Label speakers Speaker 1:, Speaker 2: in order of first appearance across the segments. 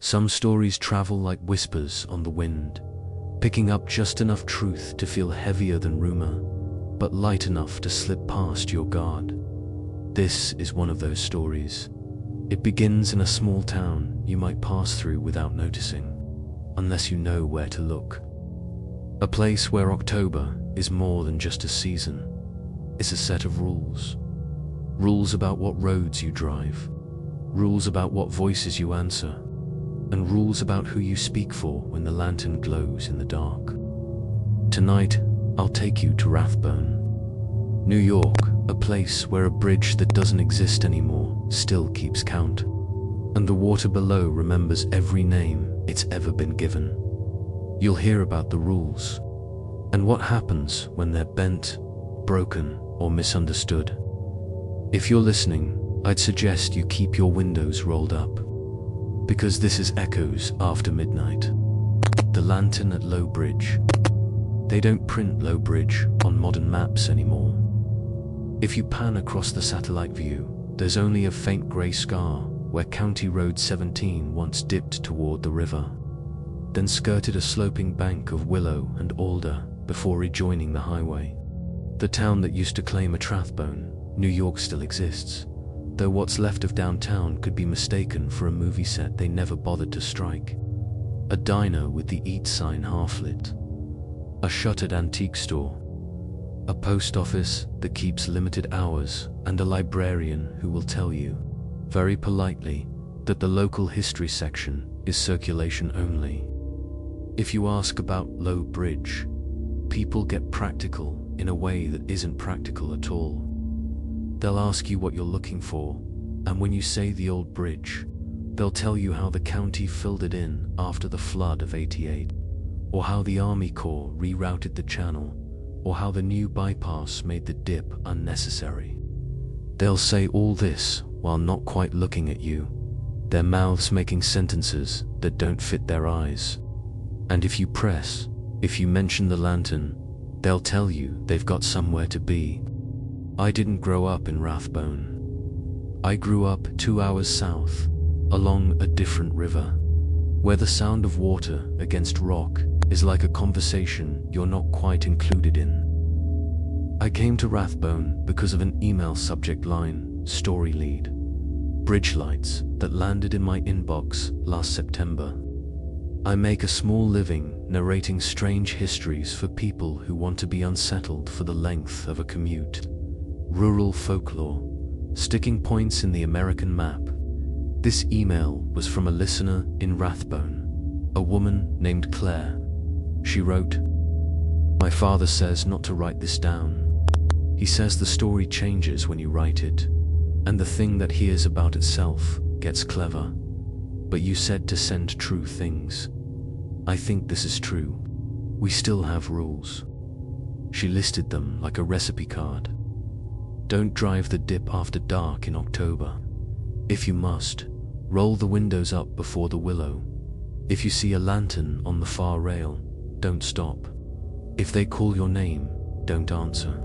Speaker 1: Some stories travel like whispers on the wind, picking up just enough truth to feel heavier than rumor, but light enough to slip past your guard. This is one of those stories. It begins in a small town you might pass through without noticing, unless you know where to look. A place where October is more than just a season. It's a set of rules. Rules about what roads you drive, rules about what voices you answer, and rules about who you speak for when the lantern glows in the dark. Tonight, I'll take you to Rathbone, New York, a place where a bridge that doesn't exist anymore still keeps count, and the water below remembers every name it's ever been given. You'll hear about the rules, and what happens when they're bent, broken, or misunderstood. If you're listening, I'd suggest you keep your windows rolled up, because this is Echoes After Midnight. The lantern at Low Bridge. They don't print Low Bridge on modern maps anymore. If you pan across the satellite view, there's only a faint grey scar where County Road 17 once dipped toward the river, then skirted a sloping bank of willow and alder before rejoining the highway. The town that used to claim a Rathbone, New York, still exists, though what's left of downtown could be mistaken for a movie set they never bothered to strike. A diner with the Eat sign half-lit, a shuttered antique store, a post office that keeps limited hours, and a librarian who will tell you, very politely, that the local history section is circulation only. If you ask about Low Bridge, people get practical in a way that isn't practical at all. They'll ask you what you're looking for, and when you say the old bridge, they'll tell you how the county filled it in after the flood of '88, or how the Army Corps rerouted the channel, or how the new bypass made the dip unnecessary. They'll say all this while not quite looking at you, their mouths making sentences that don't fit their eyes. And if you press, if you mention the lantern, they'll tell you they've got somewhere to be. I didn't grow up in Rathbone. I grew up 2 hours south, along a different river, where the sound of water against rock is like a conversation you're not quite included in. I came to Rathbone because of an email subject line, story lead, bridge lights, that landed in my inbox last September. I make a small living narrating strange histories for people who want to be unsettled for the length of a commute. Rural folklore, sticking points in the American map. This email was from a listener in Rathbone, a woman named Claire. She wrote, "My father says not to write this down. He says the story changes when you write it, and the thing that hears about itself gets clever. But you said to send true things. I think this is true. We still have rules." She listed them like a recipe card. Don't drive the dip after dark in October. If you must, roll the windows up before the willow. If you see a lantern on the far rail, don't stop. If they call your name, don't answer.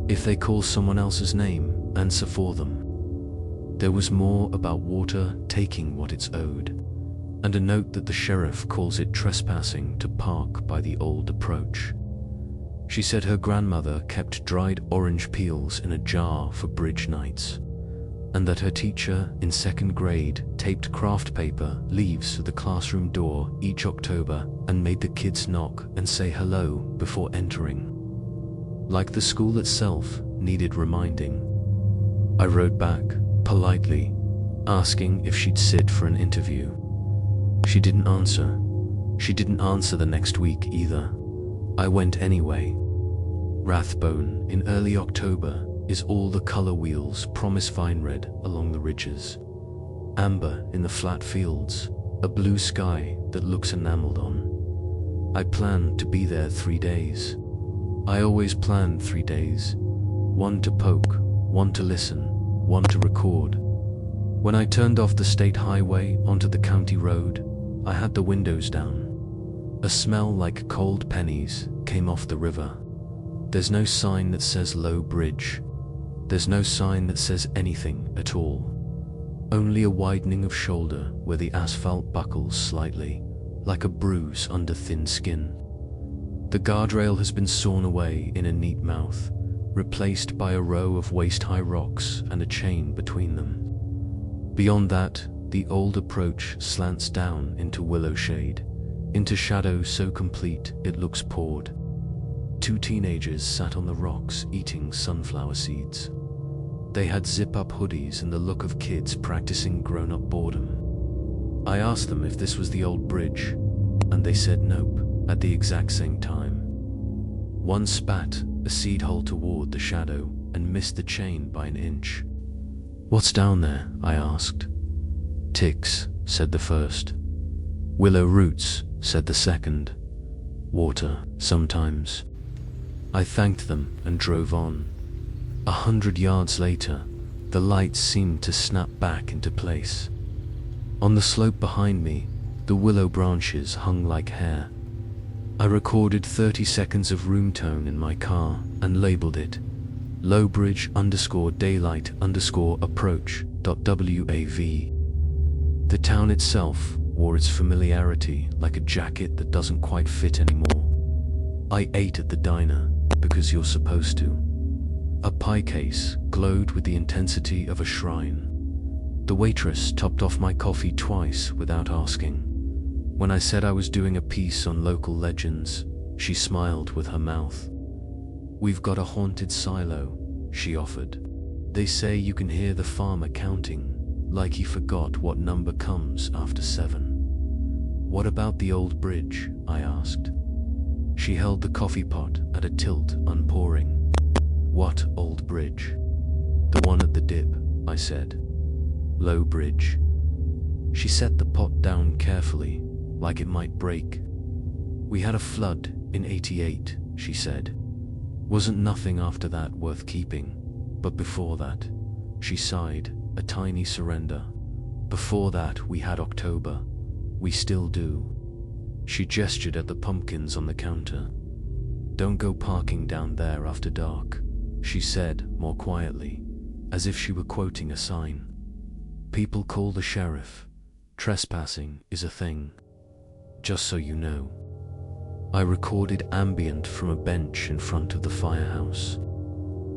Speaker 1: If they call someone else's name, answer for them. There was more about water taking what it's owed, and a note that the sheriff calls it trespassing to park by the old approach. She said her grandmother kept dried orange peels in a jar for bridge nights, and that her teacher in 2nd grade taped craft paper leaves to the classroom door each October and made the kids knock and say hello before entering. Like the school itself needed reminding. I wrote back, politely, asking if she'd sit for an interview. She didn't answer. She didn't answer the next week either. I went anyway. Rathbone in early October is all the color wheels promise vine red along the ridges, amber in the flat fields, a blue sky that looks enameled on. I planned to be there 3 days. I always planned 3 days, one to poke, one to listen, one to record. When I turned off the state highway onto the county road, I had the windows down. A smell like cold pennies came off the river. There's no sign that says Low Bridge. There's no sign that says anything at all. only a widening of shoulder where the asphalt buckles slightly, like a bruise under thin skin. The guardrail has been sawn away in a neat mouth, replaced by a row of waist-high rocks and a chain between them. Beyond that, the old approach slants down into willow shade, into shadow so complete it looks poured. 2 teenagers sat on the rocks eating sunflower seeds. They had zip-up hoodies and the look of kids practicing grown-up boredom. I asked them if this was the old bridge, and they said nope, at the exact same time. One spat a seed hole toward the shadow and missed the chain by an inch. "What's down there?" I asked. "Ticks," said the first. "Willow roots," said the second. "Water, sometimes." I thanked them and drove on. 100 yards later, the lights seemed to snap back into place. On the slope behind me, the willow branches hung like hair. I recorded 30 seconds of room tone in my car and labeled it lowbridge_daylight_approach.wav. The town itself wore its familiarity like a jacket that doesn't quite fit anymore. I ate at the diner, because you're supposed to. A pie case glowed with the intensity of a shrine. The waitress topped off my coffee twice without asking. When I said I was doing a piece on local legends, she smiled with her mouth. "We've got a haunted silo," she offered. "They say you can hear the farmer counting, like he forgot what number comes after 7. "What about the old bridge?" I asked. She held the coffee pot at a tilt, unpouring. "What old bridge?" "The one at the dip," I said. "Low bridge." She set the pot down carefully, like it might break. "We had a flood in '88, she said. "Wasn't nothing after that worth keeping, but before that," she sighed, a tiny surrender. "Before that we had October. We still do." She gestured at the pumpkins on the counter. "Don't go parking down there after dark," she said more quietly, as if she were quoting a sign. "People call the sheriff. Trespassing is a thing. Just so you know." I recorded ambient from a bench in front of the firehouse.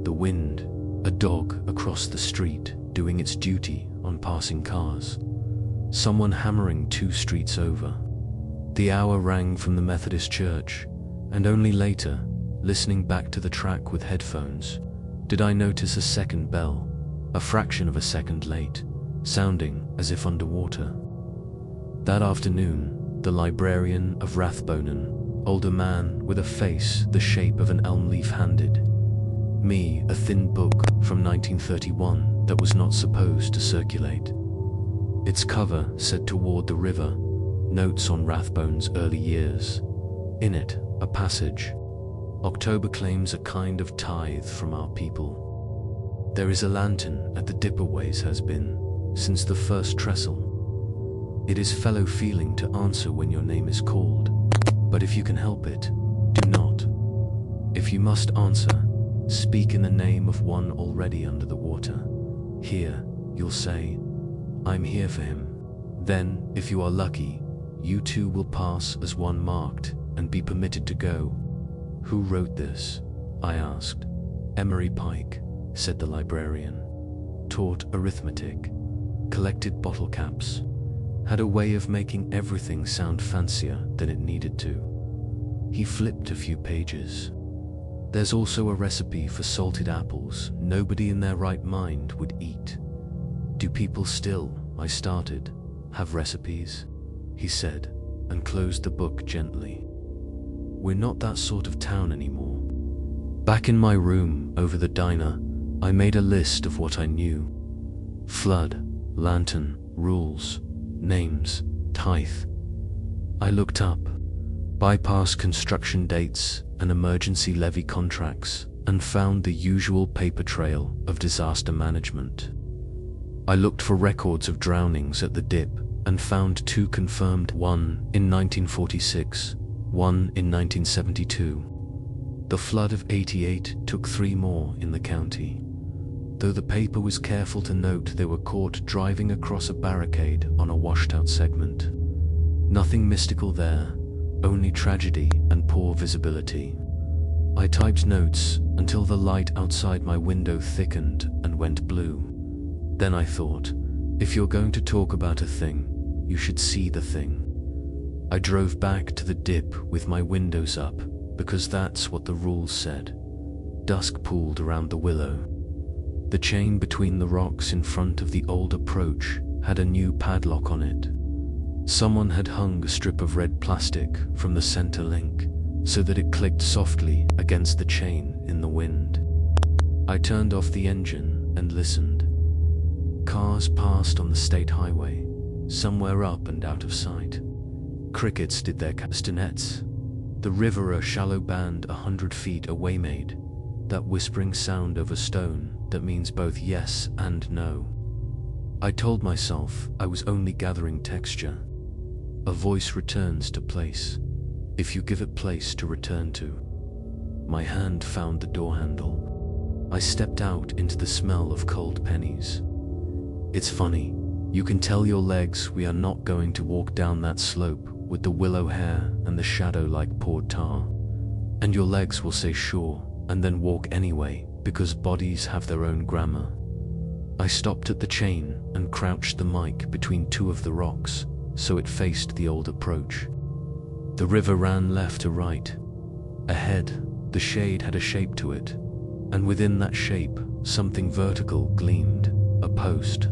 Speaker 1: The wind, a dog across the street doing its duty on passing cars. Someone hammering 2 streets over. The hour rang from the Methodist church, and only later, listening back to the track with headphones, did I notice a second bell, a fraction of a second late, sounding as if underwater. That afternoon, the librarian of Rathbonen, older man with a face the shape of an elm leaf, handed me a thin book from 1931 that was not supposed to circulate. Its cover said "Toward the River, Notes on Rathbone's Early Years." In it, a passage. "October claims a kind of tithe from our people. There is a lantern at the dip always has been, since the first trestle. It is fellow feeling to answer when your name is called, but if you can help it, do not. If you must answer, speak in the name of one already under the water. Here, you'll say, 'I'm here for him.' Then, if you are lucky, you too will pass as one marked and be permitted to go." "Who wrote this?" I asked. "Emery Pike," said the librarian. "Taught arithmetic, collected bottle caps, had a way of making everything sound fancier than it needed to." He flipped a few pages. "There's also a recipe for salted apples nobody in their right mind would eat." "Do people still," I started, "have recipes?" he said, and closed the book gently. "We're not that sort of town anymore." Back in my room over the diner, I made a list of what I knew. Flood, lantern, rules, names, tithe. I looked up, bypassed construction dates and emergency levy contracts, and found the usual paper trail of disaster management. I looked for records of drownings at the dip and found 2 confirmed, one in 1946, one in 1972. The flood of '88 took 3 more in the county. though the paper was careful to note they were caught driving across a barricade on a washed-out segment. Nothing mystical there, only tragedy and poor visibility. I typed notes until the light outside my window thickened and went blue. Then I thought, if you're going to talk about a thing, you should see the thing. I drove back to the dip with my windows up, because that's what the rules said. Dusk pooled around the willow. The chain between the rocks in front of the old approach had a new padlock on it. Someone had hung a strip of red plastic from the center link, so that it clicked softly against the chain in the wind. I turned off the engine and listened. Cars passed on the state highway, somewhere up and out of sight. Crickets did their castanets. The river a shallow band 100 feet away made, that whispering sound over stone that means both yes and no. I told myself I was only gathering texture. A voice returns to place, if you give it place to return to. My hand found the door handle. I stepped out into the smell of cold pennies. It's funny, you can tell your legs we are not going to walk down that slope with the willow hair and the shadow like poured tar. And your legs will say sure, and then walk anyway, because bodies have their own grammar. I stopped at the chain and crouched the mic between two of the rocks, so it faced the old approach. The river ran left to right. Ahead, the shade had a shape to it, and within that shape, something vertical gleamed, a post,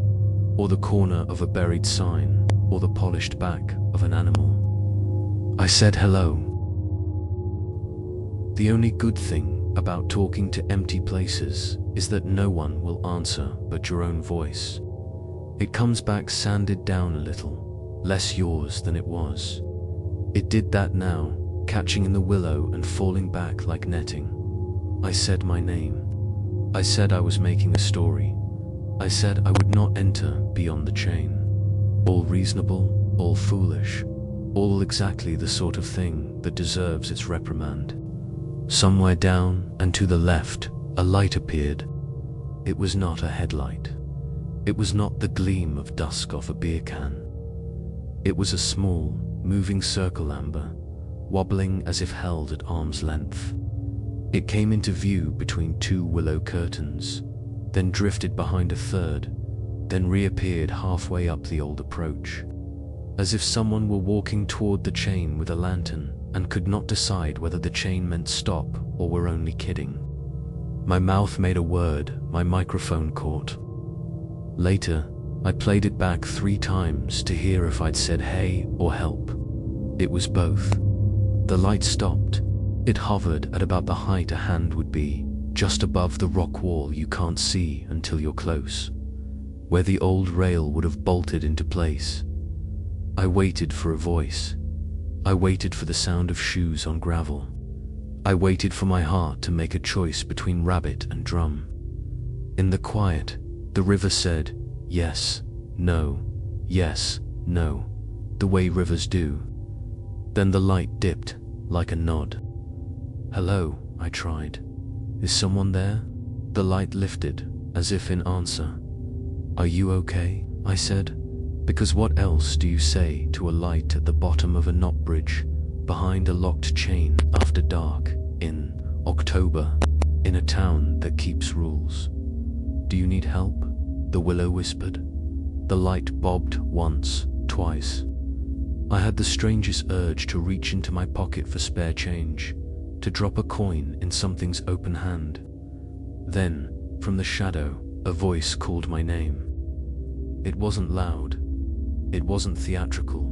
Speaker 1: or the corner of a buried sign, or the polished back of an animal. I said hello. The only good thing about talking to empty places is that no one will answer but your own voice. It comes back sanded down a little, less yours than it was. It did that now, catching in the willow and falling back like netting. I said my name. I said I was making a story. I said I would not enter beyond the chain. All reasonable, all foolish, all exactly the sort of thing that deserves its reprimand. Somewhere down and to the left, a light appeared. It was not a headlight. It was not the gleam of dusk off a beer can. It was a small, moving circle amber, wobbling as if held at arm's length. It came into view between two willow curtains, then drifted behind a third, then reappeared halfway up the old approach, as if someone were walking toward the chain with a lantern and could not decide whether the chain meant stop or were only kidding. My mouth made a word my microphone caught. Later, I played it back 3 times to hear if I'd said hey or help. It was both. The light stopped. It hovered at about the height a hand would be, just above the rock wall you can't see until you're close, where the old rail would have bolted into place. I waited for a voice. I waited for the sound of shoes on gravel. I waited for my heart to make a choice between rabbit and drum. In the quiet, the river said, yes, no, yes, no, the way rivers do. Then the light dipped, like a nod. Hello, I tried. Is someone there? The light lifted, as if in answer. Are you okay? I said. Because what else do you say to a light at the bottom of a knot bridge, behind a locked chain after dark, in October, in a town that keeps rules? Do you need help? The willow whispered. The light bobbed once, twice. I had the strangest urge to reach into my pocket for spare change, to drop a coin in something's open hand. Then, from the shadow, a voice called my name. It wasn't loud. It wasn't theatrical.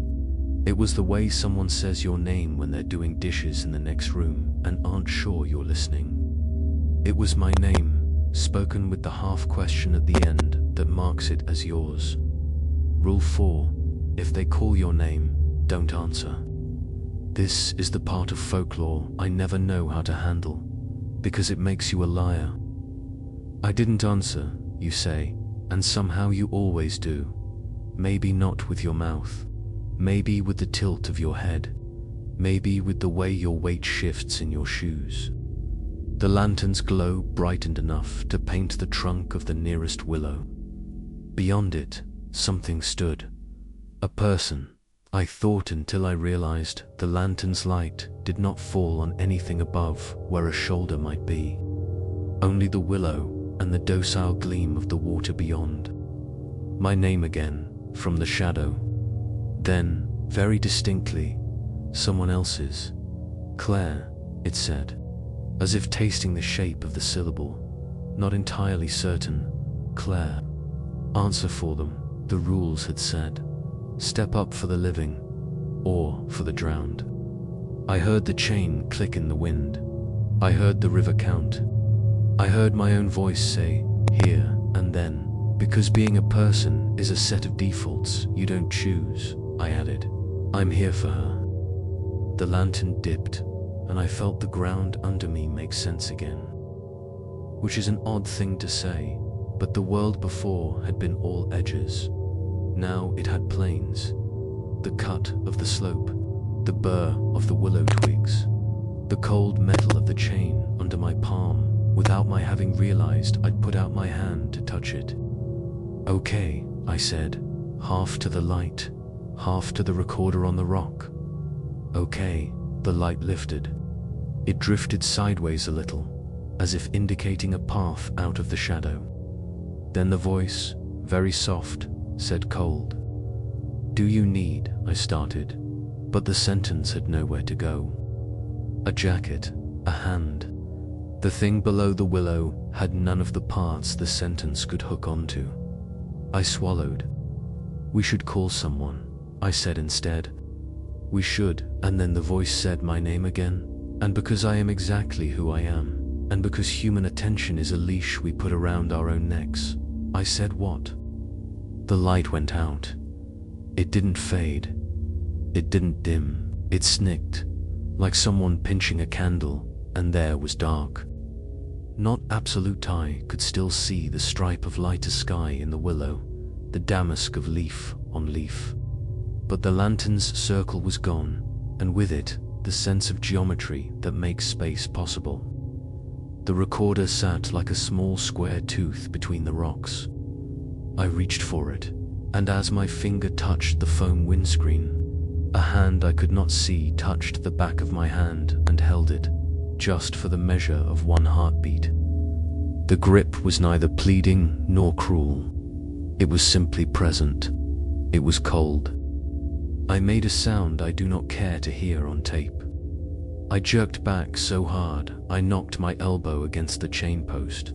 Speaker 1: It was the way someone says your name when they're doing dishes in the next room and aren't sure you're listening. It was my name, spoken with the half question at the end that marks it as yours. Rule 4, if they call your name, don't answer. This is the part of folklore I never know how to handle, because it makes you a liar. I didn't answer, you say, and somehow you always do. Maybe not with your mouth, maybe with the tilt of your head, maybe with the way your weight shifts in your shoes. The lantern's glow brightened enough to paint the trunk of the nearest willow. Beyond it, something stood. A person, I thought, until I realized the lantern's light did not fall on anything above where a shoulder might be. Only the willow and the docile gleam of the water beyond. My name again, from the shadow. Then, very distinctly, someone else's. Claire, it said, as if tasting the shape of the syllable. Not entirely certain. Claire. Answer for them, the rules had said. Step up for the living, or for the drowned. I heard the chain click in the wind. I heard the river count. I heard my own voice say, here and then. Because being a person is a set of defaults you don't choose, I added. I'm here for her. The lantern dipped, and I felt the ground under me make sense again. Which is an odd thing to say, but the world before had been all edges. Now it had planes. The cut of the slope, the burr of the willow twigs, the cold metal of the chain under my palm, without my having realized I'd put out my hand to touch it. Okay, I said, half to the light, half to the recorder on the rock. Okay, the light lifted. It drifted sideways a little, as if indicating a path out of the shadow. Then the voice, very soft, said cold. Do you need, I started, but the sentence had nowhere to go. A jacket, a hand. The thing below the willow had none of the parts the sentence could hook onto. I swallowed. We should call someone, I said instead. We should, and then the voice said my name again. And because I am exactly who I am, and because human attention is a leash we put around our own necks, I said what? The light went out. It didn't fade. It didn't dim. It snicked, like someone pinching a candle, and there was dark. Not absolute eye could still see the stripe of lighter sky in the willow, the damask of leaf on leaf. But the lantern's circle was gone, and with it, the sense of geometry that makes space possible. The recorder sat like a small square tooth between the rocks. I reached for it, and as my finger touched the foam windscreen, a hand I could not see touched the back of my hand and held it, just for the measure of one heartbeat. The grip was neither pleading nor cruel. It was simply present. It was cold. I made a sound I do not care to hear on tape. I jerked back so hard I knocked my elbow against the chain post.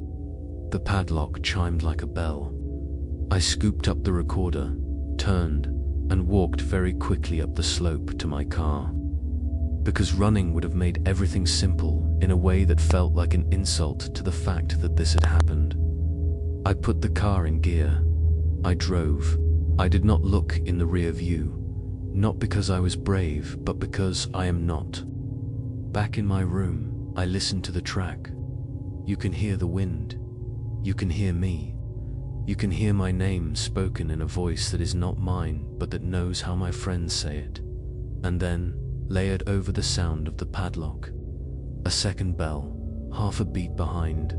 Speaker 1: The padlock chimed like a bell. I scooped up the recorder, turned, and walked very quickly up the slope to my car. Because running would have made everything simple in a way that felt like an insult to the fact that this had happened. I put the car in gear. I drove. I did not look in the rear view. Not because I was brave, but because I am not. Back in my room, I listened to the track. You can hear the wind. You can hear me. You can hear my name spoken in a voice that is not mine, but that knows how my friends say it. And then, layered over the sound of the padlock, a second bell, half a beat behind,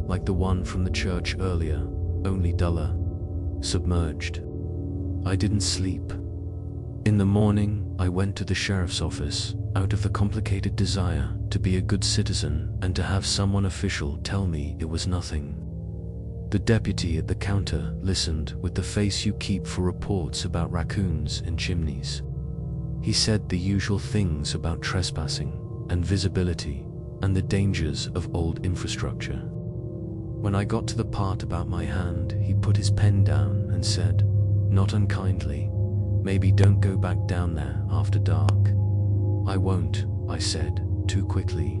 Speaker 1: like the one from the church earlier, only duller, submerged. I didn't sleep. In the morning, I went to the sheriff's office, out of the complicated desire to be a good citizen and to have someone official tell me it was nothing. The deputy at the counter listened with the face you keep for reports about raccoons in chimneys. He said the usual things about trespassing and visibility and the dangers of old infrastructure. When I got to the part about my hand, he put his pen down and said, not unkindly, maybe don't go back down there after dark. I won't, I said, too quickly.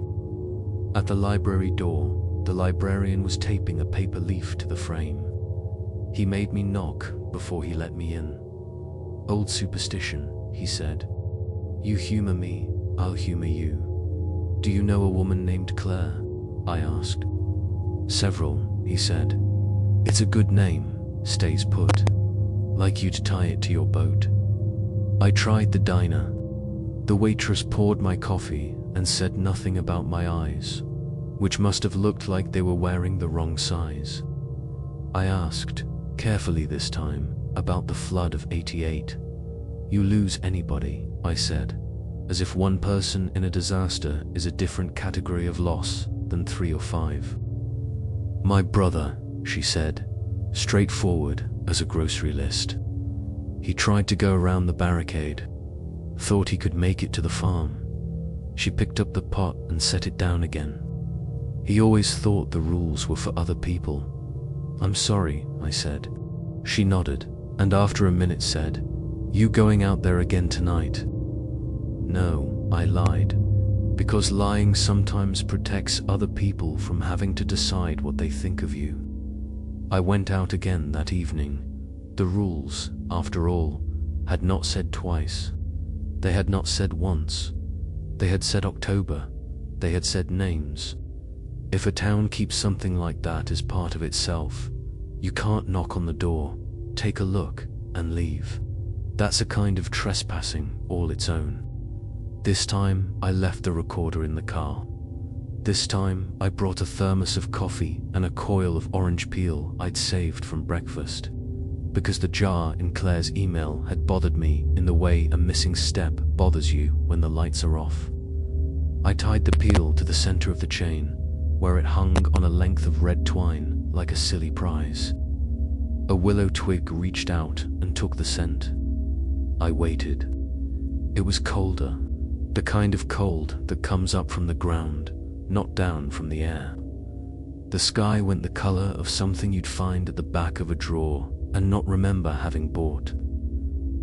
Speaker 1: At the library door, the librarian was taping a paper leaf to the frame. He made me knock before he let me in. Old superstition, he said. You humor me, I'll humor you. Do you know a woman named Claire? I asked. Several, he said. It's a good name, stays put. Like you'd tie it to your boat. I tried the diner. The waitress poured my coffee and said nothing about my eyes. which must have looked like they were wearing the wrong size. I asked, carefully this time, about the flood of '88. You lose anybody, I said, as if one person in a disaster is a different category of loss than 3 or 5. My brother, she said, straightforward as a grocery list. He tried to go around the barricade, thought he could make it to the farm. She picked up the pot and set it down again. He always thought the rules were for other people. I'm sorry, I said. She nodded, and after a minute said, You going out there again tonight? No, I lied, because lying sometimes protects other people from having to decide what they think of you. I went out again that evening. The rules, after all, had not said twice. They had not said once. They had said October. They had said names. If a town keeps something like that as part of itself, you can't knock on the door, take a look, and leave. That's a kind of trespassing all its own. This time, I left the recorder in the car. This time, I brought a thermos of coffee and a coil of orange peel I'd saved from breakfast, because the jar in Claire's email had bothered me in the way a missing step bothers you when the lights are off. I tied the peel to the center of the chain, where it hung on a length of red twine like a silly prize. A willow twig reached out and took the scent. I waited. It was colder, the kind of cold that comes up from the ground, not down from the air. The sky went the color of something you'd find at the back of a drawer and not remember having bought.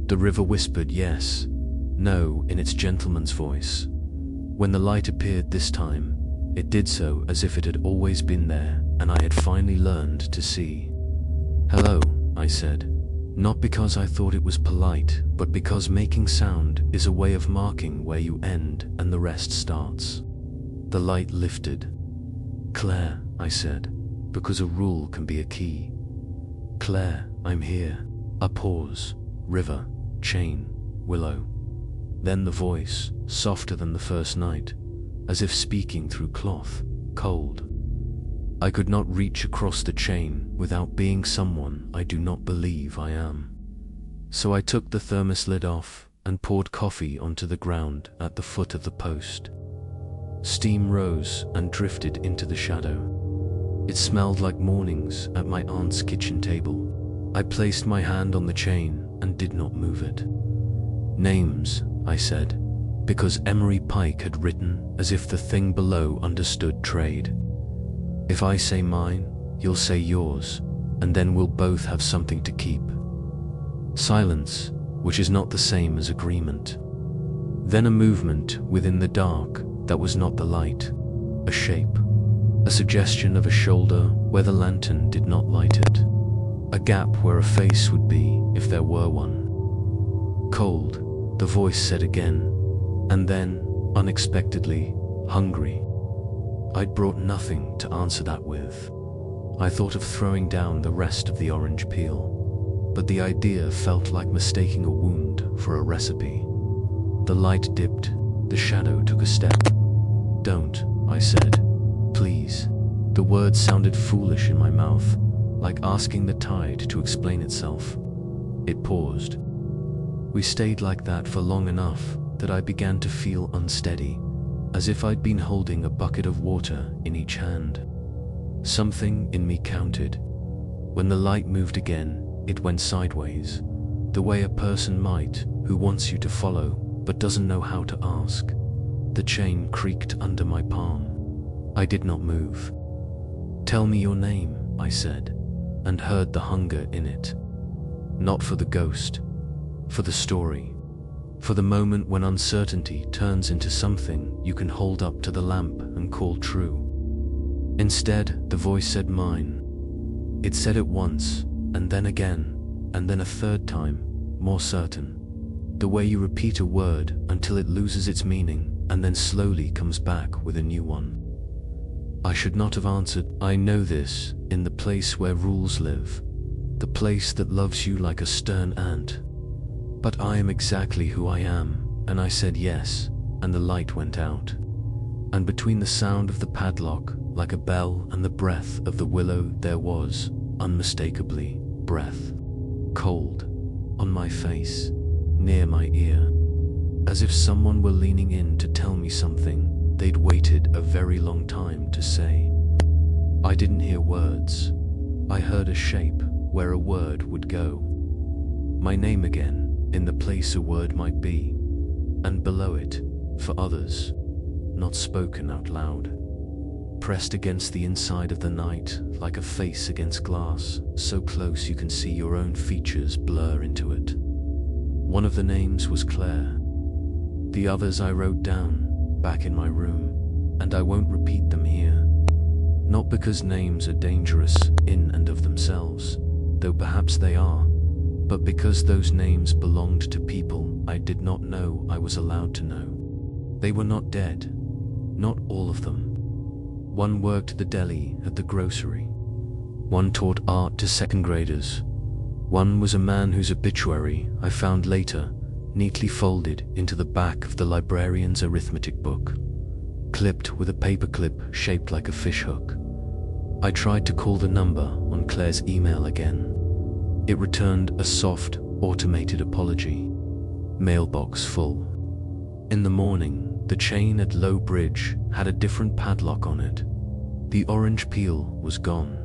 Speaker 1: The river whispered yes, no in its gentleman's voice. When the light appeared this time, it did so as if it had always been there and I had finally learned to see. Hello, I said, not because I thought it was polite, but because making sound is a way of marking where you end and the rest starts. The light lifted. Claire, I said, because a rule can be a key. Claire, I'm here. A pause, river, chain, willow. Then the voice, softer than the first night, as if speaking through cloth, cold. I could not reach across the chain without being someone I do not believe I am. So I took the thermos lid off and poured coffee onto the ground at the foot of the post. Steam rose and drifted into the shadow. It smelled like mornings at my aunt's kitchen table. I placed my hand on the chain and did not move it. Names, I said, because Emery Pike had written as if the thing below understood trade. If I say mine, you'll say yours, and then we'll both have something to keep. Silence, which is not the same as agreement. Then a movement within the dark that was not the light, a shape, a suggestion of a shoulder where the lantern did not light it, a gap where a face would be if there were one. Cold, the voice said again, and then, unexpectedly, hungry. I'd brought nothing to answer that with. I thought of throwing down the rest of the orange peel, but the idea felt like mistaking a wound for a recipe. The light dipped, the shadow took a step. Don't, I said. Please. The word sounded foolish in my mouth, like asking the tide to explain itself. It paused. We stayed like that for long enough that I began to feel unsteady, as if I'd been holding a bucket of water in each hand. Something in me counted. When the light moved again, it went sideways, the way a person might who wants you to follow but doesn't know how to ask. The chain creaked under my palm. I did not move. Tell me your name, I said, and heard the hunger in it. Not for the ghost, for the story. For the moment when uncertainty turns into something you can hold up to the lamp and call true. Instead, the voice said mine. It said it once, and then again, and then a third time, more certain. The way you repeat a word until it loses its meaning and then slowly comes back with a new one. I should not have answered, I know this, in the place where rules live, the place that loves you like a stern aunt. But I am exactly who I am, and I said yes, and the light went out. and between the sound of the padlock, like a bell, and the breath of the willow, there was, unmistakably, breath. Cold, on my face, near my ear. As if someone were leaning in to tell me something they'd waited a very long time to say. I didn't hear words. I heard a shape where a word would go. My name again, in the place a word might be, and below it, for others, not spoken out loud. Pressed against the inside of the night, like a face against glass, so close you can see your own features blur into it. One of the names was Claire. The others I wrote down, back in my room, and I won't repeat them here. Not because names are dangerous in and of themselves, though perhaps they are, but because those names belonged to people I did not know I was allowed to know. They were not dead, not all of them. One worked the deli at the grocery. One taught art to second graders. One was a man whose obituary I found later, neatly folded into the back of the librarian's arithmetic book, clipped with a paperclip shaped like a fishhook. I tried to call the number on Claire's email again. It returned a soft, automated apology. Mailbox full. In the morning, the chain at Low Bridge had a different padlock on it. The orange peel was gone.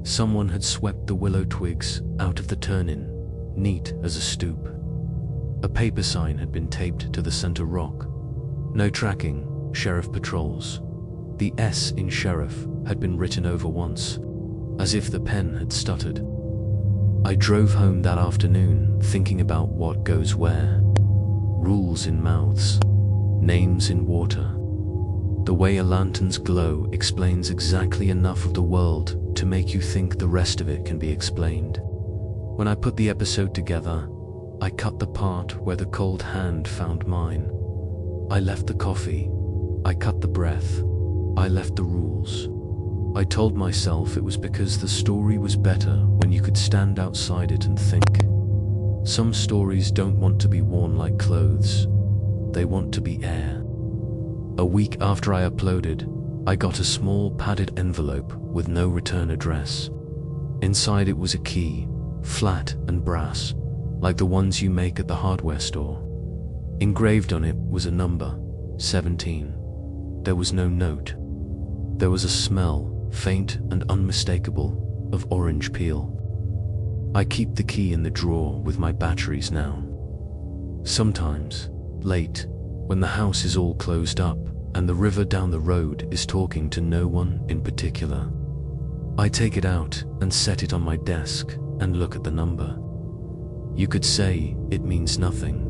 Speaker 1: Someone had swept the willow twigs out of the turn-in, neat as a stoop. A paper sign had been taped to the center rock. No tracking, sheriff patrols. The S in sheriff had been written over once, as if the pen had stuttered. I drove home that afternoon thinking about what goes where. Rules in mouths, names in water. The way a lantern's glow explains exactly enough of the world to make you think the rest of it can be explained. When I put the episode together, I cut the part where the cold hand found mine. I left the coffee. I cut the breath. I left the rules. I told myself it was because the story was better when you could stand outside it and think. Some stories don't want to be worn like clothes. They want to be air. A week after I uploaded, I got a small padded envelope with no return address. Inside it was a key, flat and brass, like the ones you make at the hardware store. Engraved on it was a number, 17. There was no note. There was a smell, faint and unmistakable, of orange peel. I keep the key in the drawer with my batteries now. Sometimes, late, when the house is all closed up and the river down the road is talking to no one in particular, I take it out and set it on my desk and look at the number. You could say it means nothing.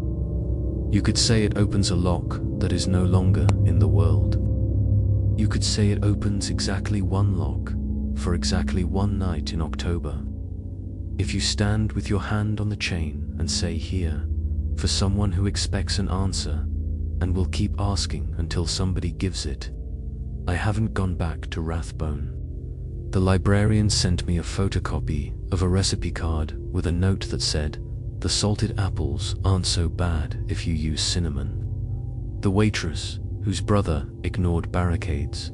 Speaker 1: You could say it opens a lock that is no longer in the world. You could say it opens exactly one lock for exactly one night in October. If you stand with your hand on the chain and say here, for someone who expects an answer and will keep asking until somebody gives it. I haven't gone back to Rathbone. The librarian sent me a photocopy of a recipe card with a note that said, "The salted apples aren't so bad if you use cinnamon." The waitress, whose brother ignored barricades,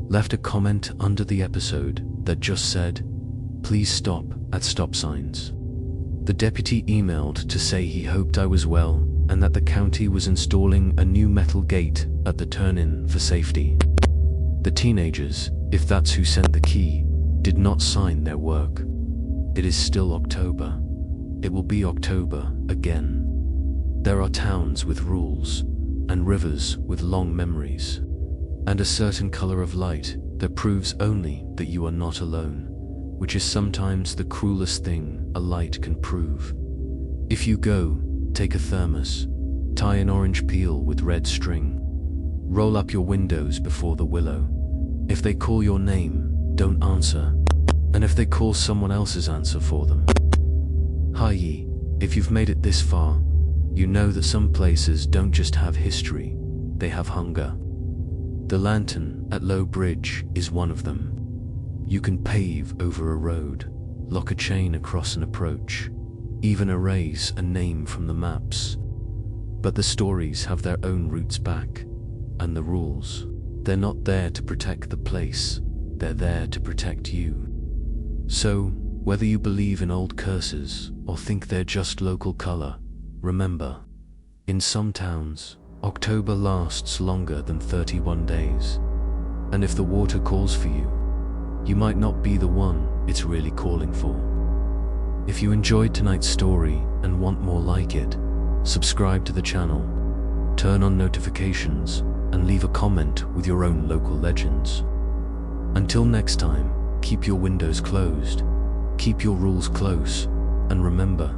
Speaker 1: left a comment under the episode that just said, "Please stop at stop signs." The deputy emailed to say he hoped I was well and that the county was installing a new metal gate at the turn-in for safety. The teenagers, if that's who sent the key, did not sign their work. It is still October. It will be October again. There are towns with rules, and rivers with long memories, and a certain color of light that proves only that you are not alone, which is sometimes the cruelest thing a light can prove. If you go, take a thermos, tie an orange peel with red string, roll up your windows before the willow. If they call your name, don't answer, and if they call someone else's answer for them. Hi ye, if you've made it this far, you know that some places don't just have history, they have hunger. The lantern at Low Bridge is one of them. You can pave over a road, lock a chain across an approach, even erase a name from the maps. But the stories have their own roots back, and the rules. They're not there to protect the place, they're there to protect you. So, whether you believe in old curses or think they're just local color, remember, in some towns, October lasts longer than 31 days. And if the water calls for you, you might not be the one it's really calling for. If you enjoyed tonight's story and want more like it, subscribe to the channel, turn on notifications, and leave a comment with your own local legends. Until next time, keep your windows closed, keep your rules close, and remember,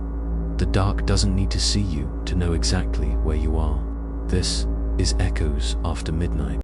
Speaker 1: the dark doesn't need to see you to know exactly where you are. This is Echoes After Midnight.